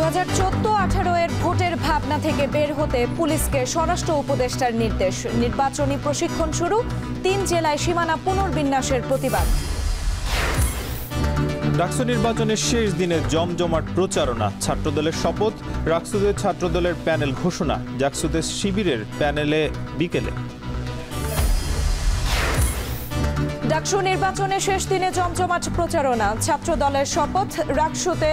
2014-18 এর ভোটের ভাবনা থেকে বের হতে পুলিশকে স্বরাষ্ট্র উপদেষ্টার নির্দেশ। নির্বাচনী প্রশিক্ষণ শুরু, 3 জেলায় সীমানা পুনর্বিন্যাসের প্রতিবাদ। ডাকসু নির্বাচনের শেষ দিনে জমজমাট প্রচারণা, ছাত্রদলের শপথ, রাকসুদের ছাত্রদলের প্যানেল ঘোষণা, জাকসুদের শিবিরের প্যানেলে বিকেলে। ডাকসু নির্বাচনের শেষ দিনে জমজমাট প্রচারণা, ছাত্রদলের শপথ, রাকসুতে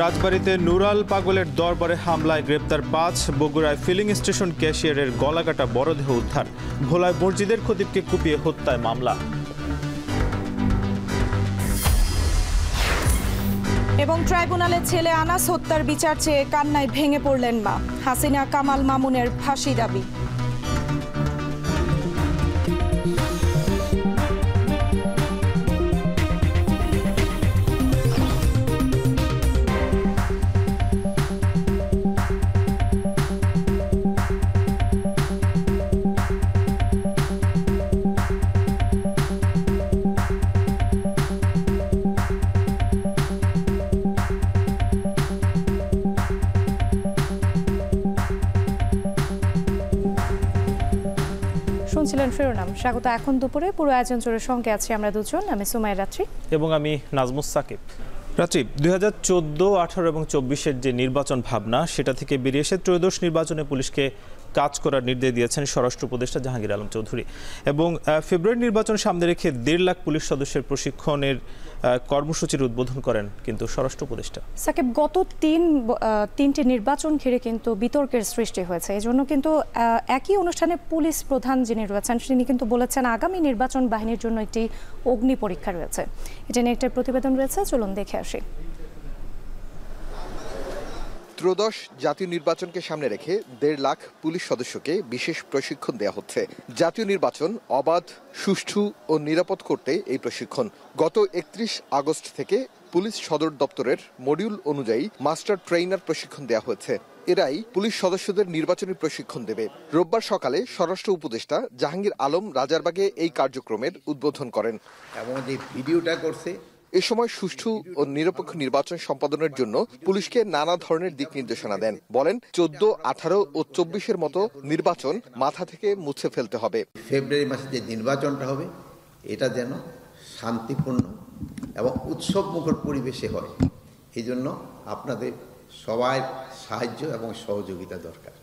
রাজবাড়ীতে নুরাল পাগলের দরবারে হামলায় গ্রেপ্তার 5, বগুড়ায় ফিলিং স্টেশন ক্যাশিয়ারের গলাকাটা মরদেহ উদ্ধার, ভোলায় মসজিদের খতিবকে কুপিয়ে হত্যায় মামলা। এবং ট্রাইব্যুনালে ছেলে আনাস হত্যার বিচার চেয়ে কান্নায় ভেঙে পড়লেন মা। হাসিনা কামাল মামুনের ফাঁসি দাবি। শুনছিলেন শিরোনাম। স্বাগত এখন দুপুরে পুরো আয়োজন জুড়ে সঙ্গে আছি আমরা দুজন, আমি সুমাইয়া রাত্রি এবং আমি নাজমুস সাকিব। রাত্রি, 2014, 18 এবং 24-এর যে নির্বাচন ভাবনা সেটা থেকে বেরিয়ে এসে ত্রয়োদশ নির্বাচনে পুলিশকে কাজ করার নির্দেশ দিয়েছেন স্বরাষ্ট্র উপদেষ্টা জাহাঙ্গীর আলম চৌধুরী। এবং ফেব্রুয়ারি নির্বাচন সামনে রেখে 1.5 লাখ পুলিশ সদস্যের প্রশিক্ষণের কর্মসূচির উদ্বোধন করেন কিন্তু স্বরাষ্ট্র উপদেষ্টা। সাকিব, গত তিনটি নির্বাচন ঘিরে কিন্তু বিতর্কের সৃষ্টি হয়েছে। এই জন্য কিন্তু একই অনুষ্ঠানে পুলিশ প্রধান যিনি রয়েছেন তিনি কিন্তু বলেছেন আগামী নির্বাচন বাহিনীর জন্য একটি অগ্নি পরীক্ষা রয়েছে। এটা নিয়ে একটা প্রতিবেদন রয়েছে, চলুন দেখে আসি। ত্রয়োদশ জাতীয় নির্বাচনকে সামনে রেখে 1.5 লাখ পুলিশ সদস্যকে বিশেষ প্রশিক্ষণ দেওয়া হচ্ছে। জাতীয় নির্বাচন অবাধ, সুষ্ঠু ও নিরাপদ করতে এই প্রশিক্ষণ। গত 31 আগস্ট থেকে পুলিশ সদর দপ্তরের মডিউল অনুযায়ী মাস্টার ট্রেইনার প্রশিক্ষণ দেওয়া হয়েছে। এরাই পুলিশ সদস্যদের নির্বাচনী প্রশিক্ষণ দেবে। রোববার সকালে স্বরাষ্ট্র উপদেষ্টা জাহাঙ্গীর আলম রাজারবাগে এই কার্যক্রমের উদ্বোধন করেন। এবং যে ভিডিওটা করছে, এ সময় সুষ্ঠু ও নিরপেক্ষ নির্বাচন সম্পাদনের জন্য পুলিশকে নানা ধরনের দিক নির্দেশনা দেন। বলেন 14, 18 ও 24-এর মতো নির্বাচন মাথা থেকে মুছে ফেলতে হবে। ফেব্রুয়ারি মাসে যে নির্বাচনটা হবে এটা যেন শান্তিপূর্ণ এবং উৎসব মুখর পরিবেশে হয়। এই জন্য আপনাদের সবার সাহায্য এবং সহযোগিতা দরকার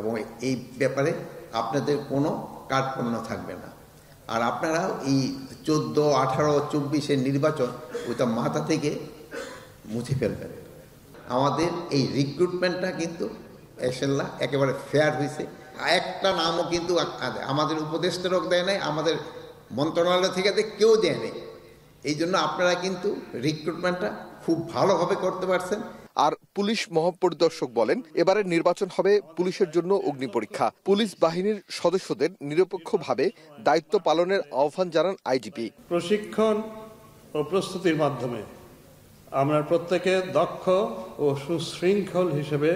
এবং এই ব্যাপারে আপনাদের কোনো কার্পণ্য থাকবে না। আর আপনারা এই 14, 18, 24-এর নির্বাচন ওইটা মাথা থেকে মুছে ফেলবেন। আমাদের এই রিক্রুটমেন্টটা কিন্তু এসেল্লা একেবারে ফেয়ার হয়েছে। একটা নামও কিন্তু আমাদের উপদেষ্টারও দেয় নাই, আমাদের মন্ত্রণালয় থেকে কেউ দেয় নাই। এই জন্য আপনারা কিন্তু রিক্রুটমেন্টটা খুব ভালোভাবে করতে পারছেন। আর পুলিশ মহাপরিদর্শক বলেন এবারের নির্বাচন হবে পুলিশের জন্য অগ্নি পরীক্ষা। পুলিশ বাহিনীর সদস্যদের নিরপেক্ষভাবে দায়িত্ব পালনের আহ্বান জানান আইজিপি। প্রশিক্ষণ ও প্রস্তুতির মাধ্যমে আমরা প্রত্যেকে দক্ষ ও সুশৃঙ্খল হিসেবে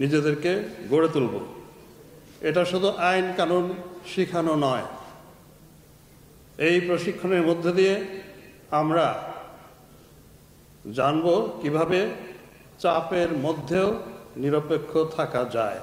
নিজেদেরকে গড়ে তুলব। এটা শুধু আইন কানুন শিখানো নয়, এই প্রশিক্ষণের মধ্য দিয়ে আমরা জানব কিভাবে চাপের মধ্যেও নিরপেক্ষ থাকা যায়।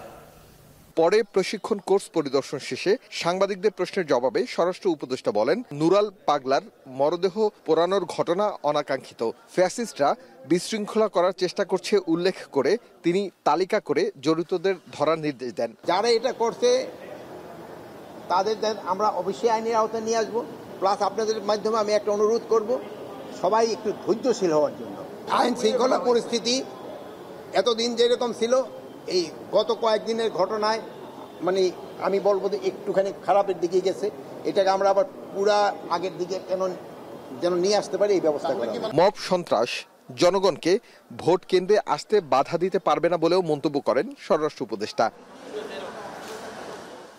পরে প্রশিক্ষণ কোর্স পরিদর্শন শেষে সাংবাদিকদের প্রশ্নের জবাবে স্বরাষ্ট্র উপদেষ্টা বলেন নুরাল পাগলার মরদেহ পোড়ানোর ঘটনা অনাকাঙ্ক্ষিত। ফ্যাসিস্টরা বিশৃঙ্খলা করার চেষ্টা করছে উল্লেখ করে তিনি তালিকা করে জড়িতদের ধরার নির্দেশ দেন। যারা এটা করছে তাদের আমরা অবশ্যই আইনের আওতায় নিয়ে আসবো। প্লাস আপনাদের মাধ্যমে আমি একটা অনুরোধ করব, সবাই একটু ধৈর্যশীল হওয়ার জন্য। আইন শৃঙ্খলা পরিস্থিতি এতদিন যেরকম ছিল, এই গত কয়েকদিনের ঘটনায় মানে আমি বলবো যে একটুখানি খারাপের দিকে গেছে। এটাকে আমরা আবার পুরা আগের দিকে যেন নিয়ে আসতে পারি এই ব্যবস্থা করা। মব সন্ত্রাস জনগণকে ভোট কেন্দ্রে আসতে বাধা দিতে পারবে না বলেও মন্তব্য করেন স্বরাষ্ট্র উপদেষ্টা।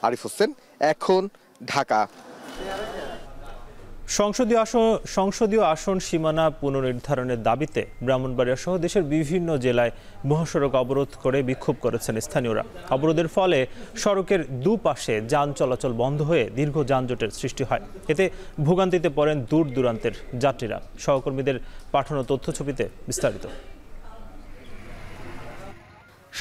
আরিফ হোসেন, এখন, ঢাকা। সংসদীয় আসন সীমানা পুনর্নির্ধারণের দাবিতে ব্রাহ্মণবাড়িয়া সহ দেশের বিভিন্ন জেলায় মহাসড়ক অবরোধ করে বিক্ষোভ করেছেন স্থানীয়রা। অবরোধের ফলে সড়কের দুপাশে যান চলাচল বন্ধ হয়ে দীর্ঘ যানজটের সৃষ্টি হয়। এতে ভোগান্তিতে পড়েন দূর দূরান্তের যাত্রীরা। সহকর্মীদের পাঠানো তথ্যছবিতে বিস্তারিত।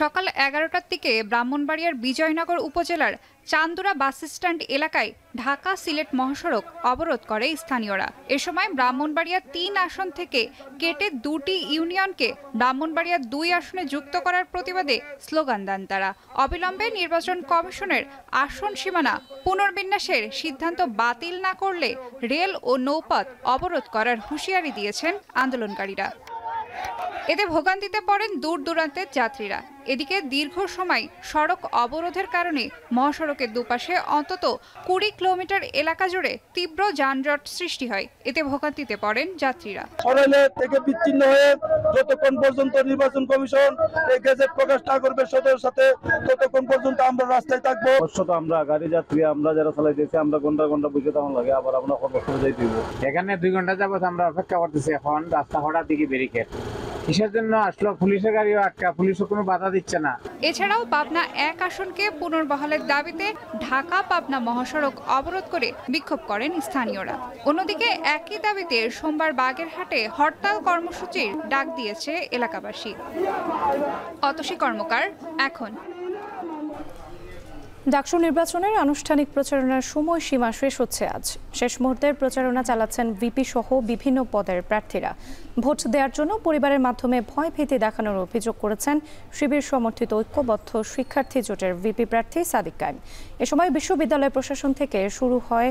সকাল 11টার দিকে ব্রাহ্মণবাড়িয়ার বিজয়নগর উপজেলার চান্দুরা বাস স্ট্যান্ড এলাকায় ঢাকা সিলেট মহাসড়ক অবরোধ করে স্থানীয়রা। এ সময় ব্রাহ্মণবাড়িয়া 3 আসন থেকে কেটে 2টি ইউনিয়নকে ব্রাহ্মণবাড়িয়া 2 আসনে যুক্ত করার প্রতিবাদে স্লোগান দেন তারা। অবিলম্বে নির্বাচন কমিশনের আসন সীমানা পুনর্বিন্যাসের সিদ্ধান্ত বাতিল না করলে রেল ও নৌপথ অবরোধ করার হুঁশিয়ারি দিয়েছেন আন্দোলনকারীরা। এতে ভোগান্তিতে পড়েন দূর দূরান্তের যাত্রীরা। এদিকে দীর্ঘ সময় সড়ক অবরোধের কারণে মহাসড়কের দুপাশে অন্তত 20 কিলোমিটার এলাকা জুড়ে তীব্র যানজট সৃষ্টি হয়। এতে ভোগান্তিতে পড়েন যাত্রীরা। সরেলের থেকে বিচ্ছিন্ন হয়ে যতক্ষণ পর্যন্ত নির্বাচন কমিশন এই গেজেট প্রকাশ না করবে সদস্যের সাথে, ততক্ষণ পর্যন্ত আমরা রাস্তায় থাকবো। অবশ্যই আমরা গাড়ি যাত্রী আমরা যারা চালাইতেছি আমরা ঘন্টা ঘন্টা বুঝে তখন লাগে, আবার আমরা কর্মস্থলে যাই দিব। এখানে 2 ঘন্টা যাবত আমরা অপেক্ষা করতেছি। এখন রাস্তা হঠাৎ দিকে ব্যারিকেড, কিসের জন্য আসলো? পুলিশের গাড়িও আটকা, পুলিশও কোনো বাধা দিচ্ছে না। এছাড়াও পাবনা 1 আসনকে পুনর্বহালের দাবিতে ঢাকা পাবনা মহাসড়ক অবরোধ করে বিক্ষোভ করেন স্থানীয়রা। অন্যদিকে একই দাবিতে সোমবার বাগেরহাটে হরতাল কর্মসূচির ডাক দিয়েছে এলাকাবাসী। অতসী কর্মকার, এখন। ডাকসু নির্বাচনের আনুষ্ঠানিক প্রচারণার সময়সীমা শেষ হচ্ছে আজ। শেষ মুহূর্তের প্রচারণা চালাচ্ছেন ভিপি সহ বিভিন্ন পদের প্রার্থীরা। ভোট দেওয়ার জন্য পরিবারের মাধ্যমে ভয় ভীতি দেখানোর অভিযোগ করেছেন শিবির সমর্থিত ঐক্যবদ্ধ শিক্ষার্থী জোটের ভিপি প্রার্থী সাদিক কায়েম। এ সময় বিশ্ববিদ্যালয় প্রশাসন থেকে শুরু হয়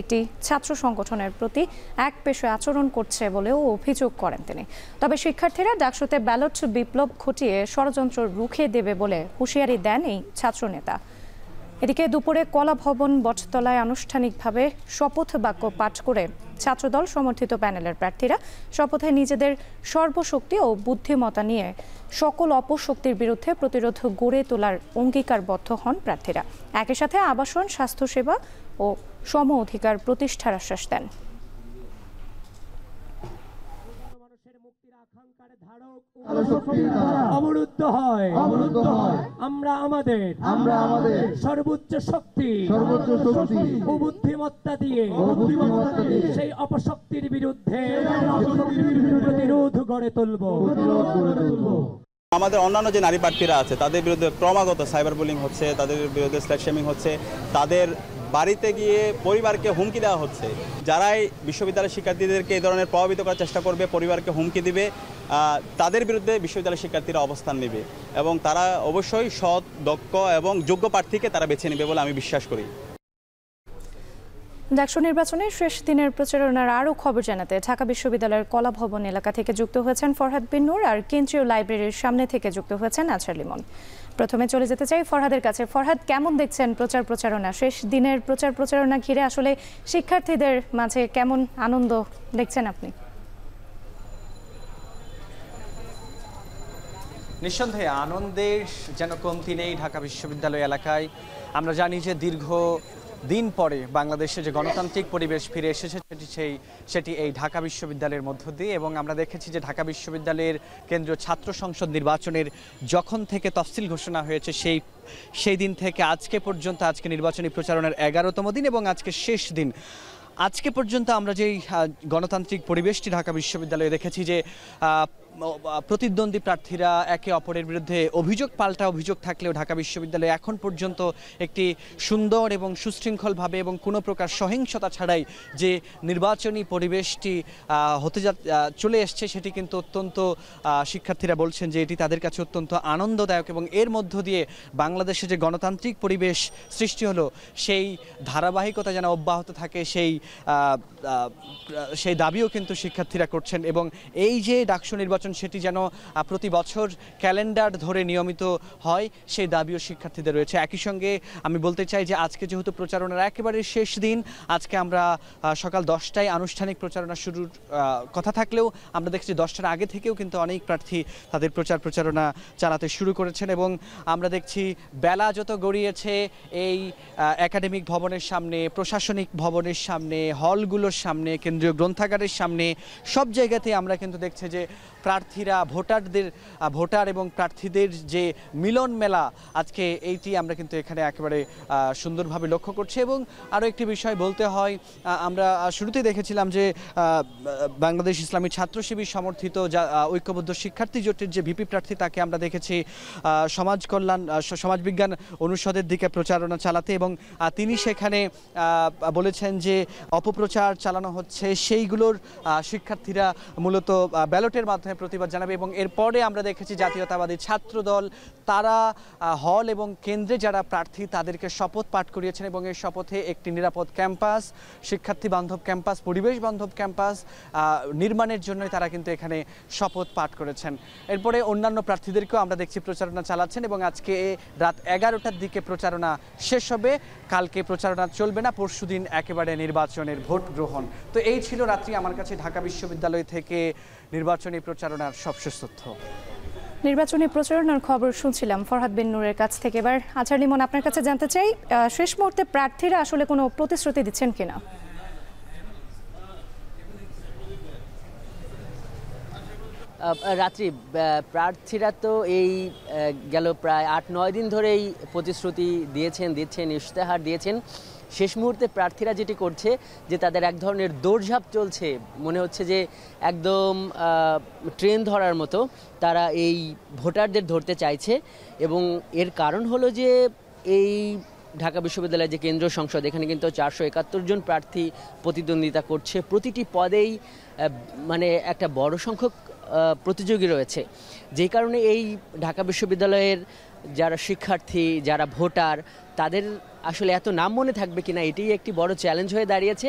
একটি ছাত্র সংগঠনের প্রতি একপেশে আচরণ করছে বলেও অভিযোগ করেন তিনি। তবে শিক্ষার্থীরা ডাকসুতে ব্যালট বিপ্লব ঘটিয়ে ষড়যন্ত্র রুখে দেবে বলে হুঁশিয়ারি দেন এই ছাত্রনেতা। এদিকে দুপুরে কলা ভবন বটতলায় আনুষ্ঠানিকভাবে শপথ বাক্য পাঠ করে ছাত্রদল সমর্থিত প্যানেলের প্রার্থীরা শপথে নিজেদের সর্বশক্তি ও বুদ্ধিমত্তা নিয়ে সকল অপশক্তির বিরুদ্ধে প্রতিরোধ গড়ে তোলার অঙ্গীকারবদ্ধ হন প্রার্থীরা। একই সাথে আবাসন, স্বাস্থ্যসেবা ও সম অধিকার প্রতিষ্ঠার আশ্বাস দেন। অবরুদ্ধ হয় আমরা আমাদের সর্বোচ্চ শক্তি ও বুদ্ধিমত্তা দিয়ে সেই অপশক্তির বিরুদ্ধে প্রতিরোধ গড়ে তুলব। আমাদের অন্যান্য যে নারী প্রার্থীরা আছে তাদের বিরুদ্ধে ক্রমাগত সাইবার বুলিং হচ্ছে, তাদের বিরুদ্ধে স্ল্যাশ শেমিং হচ্ছে, তাদের বাড়িতে গিয়ে পরিবারকে হুমকি দেওয়া হচ্ছে। যারাই বিশ্ববিদ্যালয়ের শিক্ষার্থীদেরকে এই ধরনের প্রভাবিত করার চেষ্টা করবে, পরিবারকে হুমকি দিবে, তাদের বিরুদ্ধে বিশ্ববিদ্যালয়ের শিক্ষার্থীরা অবস্থান নেবে এবং তারা অবশ্যই সৎ, দক্ষ এবং যোগ্য প্রার্থীকে তারা বেছে নেবে বলে আমি বিশ্বাস করি। ডাকসু নির্বাচনের শেষ দিনের প্রচারণার আরও খবর জানাতে ঢাকা বিশ্ববিদ্যালয়ের কলা ভবন এলাকা থেকে যুক্ত হয়েছেন ফরহাদ বিন নূর, আর কেন্দ্রীয় লাইব্রেরির সামনে থেকে যুক্ত হয়েছেন আছার লিমন। প্রথমে চলে যেতে চাই ফরহাদের কাছে। ফরহাদ, কেমন দেখছেন প্রচারণা? শেষ দিনের প্রচারণা ঘিরে আসলে শিক্ষার্থীদের মাঝে কেমন আনন্দ দেখছেন আপনি? নিঃসন্দেহে আনন্দের যেন কমতি নেই ঢাকা বিশ্ববিদ্যালয় এলাকায়। আমরা জানি যে দীর্ঘ দিন পরে বাংলাদেশে যে গণতান্ত্রিক পরিবেশ ফিরে এসেছে সেটি এই ঢাকা বিশ্ববিদ্যালয়ের মধ্য দিয়ে, এবং আমরা দেখেছি যে ঢাকা বিশ্ববিদ্যালয়ের কেন্দ্রীয় ছাত্র সংসদ নির্বাচনের যখন থেকে তফসিল ঘোষণা হয়েছে সেই দিন থেকে আজকে পর্যন্ত, আজকে নির্বাচনী প্রচারণার 11তম দিন এবং আজকে শেষ দিন। আজকে পর্যন্ত আমরা যেই গণতান্ত্রিক পরিবেশটি ঢাকা বিশ্ববিদ্যালয়ে দেখেছি যে প্রতিদ্বন্দ্বী প্রার্থীরা একে অপরের বিরুদ্ধে পাল্টা অভিযোগ থাকলেও ঢাকা বিশ্ববিদ্যালয়ে এখন পর্যন্ত একটি সুন্দর এবং সুশৃঙ্খলভাবে এবং কোনো প্রকার সহিংসতা ছাড়াই যে নির্বাচনী পরিবেশটি চলে এসছে সেটি কিন্তু অত্যন্ত, শিক্ষার্থীরা বলছেন যে এটি তাদের কাছে অত্যন্ত আনন্দদায়ক, এবং এর মধ্য দিয়ে বাংলাদেশে যে গণতান্ত্রিক পরিবেশ সৃষ্টি হলো সেই ধারাবাহিকতা যেন অব্যাহত থাকে সেই দাবিও কিন্তু শিক্ষার্থীরা করছেন। এবং এই যে ডাকসু নির্বাচন নির্বাচন সেটি যেন প্রতি বছর ক্যালেন্ডার ধরে নিয়মিত হয় সেই দাবিও শিক্ষার্থীদের রয়েছে। একই সঙ্গে আমি বলতে চাই যে আজকে যেহেতু প্রচারণার একেবারে শেষ দিন, আজকে আমরা সকাল 10টায় আনুষ্ঠানিক প্রচারণা শুরুর কথা থাকলেও আমরা দেখছি 10টার আগে থেকেও কিন্তু অনেক প্রার্থী তাদের প্রচারণা চালাতে শুরু করেছেন এবং আমরা দেখছি বেলা যত গড়িয়েছে এই একাডেমিক ভবনের সামনে, প্রশাসনিক ভবনের সামনে, হলগুলোর সামনে, কেন্দ্রীয় গ্রন্থাগারের সামনে সব জায়গাতে আমরা কিন্তু দেখছি যে প্রার্থীরা ভোটার এবং প্রার্থীদের যে মিলন মেলা আজকে এইটি আমরা কিন্তু এখানে একেবারে সুন্দরভাবে লক্ষ্য করছি। এবং আরও একটি বিষয় বলতে হয়, আমরা শুরুতেই দেখেছিলাম যে বাংলাদেশ ইসলামী ছাত্র শিবির সমর্থিত ঐক্যবদ্ধ শিক্ষার্থী জোটের যে ভিপি প্রার্থী তাকে আমরা দেখেছি সমাজবিজ্ঞান অনুষদের দিকে প্রচারণা চালাতে এবং তিনি সেখানে বলেছেন যে অপপ্রচার চালানো হচ্ছে, সেইগুলোর শিক্ষার্থীরা মূলত ব্যালটের মাধ্যমে প্রতিবাদ জানাবে। এবং এরপরে আমরা দেখেছি জাতীয়তাবাদী ছাত্র দল তারা হল এবং কেন্দ্রে যারা প্রার্থী তাদেরকে শপথ পাঠ করিয়েছেন এবং এই শপথে একটি নিরাপদ ক্যাম্পাস, শিক্ষার্থী বান্ধব ক্যাম্পাস, পরিবেশ বান্ধব ক্যাম্পাস নির্মাণের জন্যই তারা কিন্তু এখানে শপথ পাঠ করেছেন। এরপরে অন্যান্য প্রার্থীদেরকেও আমরা দেখছি প্রচারণা চালাচ্ছেন এবং আজকে রাত 11টার দিকে প্রচারণা শেষ হবে। কালকে প্রচারণা চলবে না, পরশুদিন একেবারে নির্বাচনের ভোট গ্রহণ। তো এই ছিল রাত্রি আমার কাছে ঢাকা বিশ্ববিদ্যালয় থেকে নির্বাচনী প্রচারণার সবশেষ তথ্য। নির্বাচনী প্রচারণার খবর শুনছিলাম ফরহাদ বিন নূরের কাছ থেকে। এবার আজহার লিমন, আপনার কাছে জানতে চাই, শেষ মুহূর্তে প্রার্থীরা আসলে কোনো প্রতিশ্রুতি দিচ্ছেন কিনা? রাত্রি প্রার্থীরা তো এই গেল প্রায় 8-9 দিন ধরেই প্রতিশ্রুতি দিচ্ছেন, ইশতেহার দিয়েছেন। শেষ মুহূর্তে প্রার্থীরা যেটি করছে যে তাদের এক ধরনের দৌড়ঝাঁপ চলছে, মনে হচ্ছে যে একদম ট্রেন ধরার মতো তারা এই ভোটারদের ধরতে চাইছে। এবং এর কারণ হলো যে এই ঢাকা বিশ্ববিদ্যালয়ের যে কেন্দ্রীয় সংসদ, এখানে কিন্তু 471 জন প্রার্থী প্রতিদ্বন্দ্বিতা করছে। প্রতিটি পদেই মানে একটা বড় সংখ্যক প্রতিযোগী রয়েছে, যেই কারণে এই ঢাকা বিশ্ববিদ্যালয়ের যারা শিক্ষার্থী, যারা ভোটার, তাদের আসলে এত নাম মনে থাকবে কিনা এটাই একটি বড় চ্যালেঞ্জ হয়ে দাঁড়িয়েছে।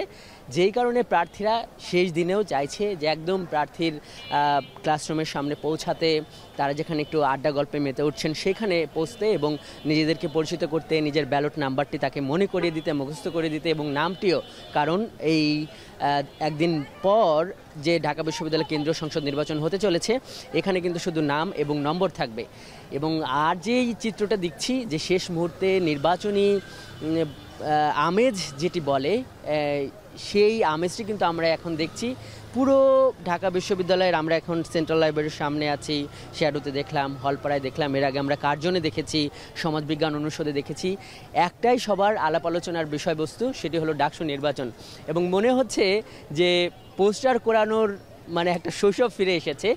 যেই কারণে প্রার্থীরা শেষ দিনেও চাইছে যে একদম প্রার্থীর ক্লাসরুমের সামনে পৌঁছাতে, তারা যেখানে একটু আড্ডা গল্পে মেতে উঠছেন সেখানে পৌঁছতে এবং নিজেদেরকে পরিচিত করতে, নিজের ব্যালট নাম্বারটি তাকে মনে করিয়ে দিতে, মুখস্থ করে দিতে এবং নামটিও, কারণ এই একদিন পর যে ঢাকা বিশ্ববিদ্যালয় কেন্দ্রীয় সংসদ নির্বাচন হতে চলেছে, এখানে কিন্তু শুধু নাম এবং নম্বর থাকবে। এবং আর যেই চিত্রটা দেখছি যে শেষ মুহূর্তে নির্বাচনী আমেজ যেটি বলে, সেই আমেজটি কিন্তু আমরা এখন দেখছি পুরো ঢাকা বিশ্ববিদ্যালয়ের। আমরা এখন সেন্ট্রাল লাইব্রেরির সামনে আছি, শ্যাডোতে দেখলাম, হলপাড়ায় দেখলাম, এর আগে আমরা কার্জনে দেখেছি, সমাজবিজ্ঞান অনুষদে দেখেছি। একটাই সবার আলাপ আলোচনার বিষয়বস্তু, সেটি হলো ডাকসু নির্বাচন। এবং মনে হচ্ছে যে পোস্টার কোরানোর মানে একটা শৈশব ফিরে এসেছে